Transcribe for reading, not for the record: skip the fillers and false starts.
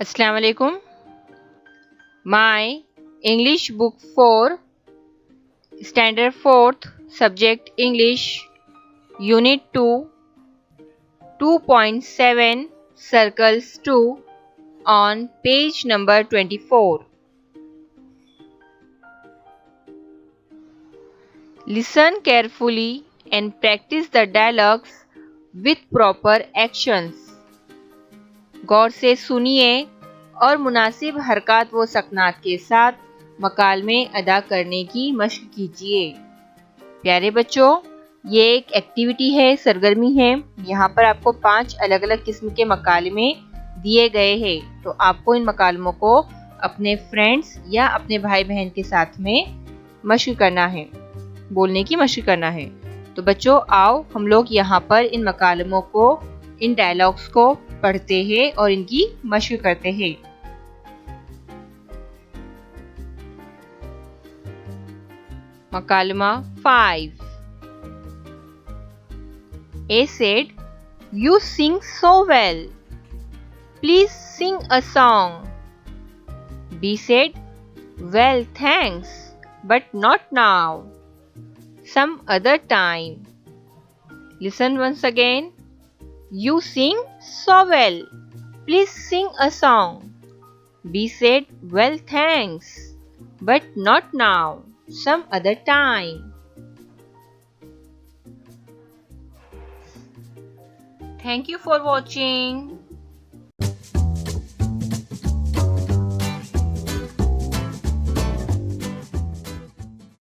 Assalamu alaikum. My English book for Standard 4th Subject English Unit 2 2.7 Circles 2 on page number 24. Listen carefully and practice the dialogues with proper actions. गौर से सुनिए और मुनासिब हरकत व सकनात के साथ मकालमे अदा करने की मशक कीजिए। प्यारे बच्चों, ये एक एक्टिविटी है, सरगर्मी है। यहाँ पर आपको 5 अलग अलग किस्म के मकालमे दिए गए हैं। तो आपको इन मकालमों को अपने फ्रेंड्स या अपने भाई बहन के साथ में मशक करना है, बोलने की मशक करना है। तो बच्चों, आओ हम लोग यहाँ पर इन मकालमों को, इन डायलॉग्स को पढ़ते हैं और इनकी मशक करते हैं। मकालमा 5। A said, "You sing so well. Please sing a song." B said, "Well, thanks, but not now. Some other time." Listen once again. You sing so well. Please sing a song. B said, "Well, thanks, but not now. Some other time." Thank you for watching.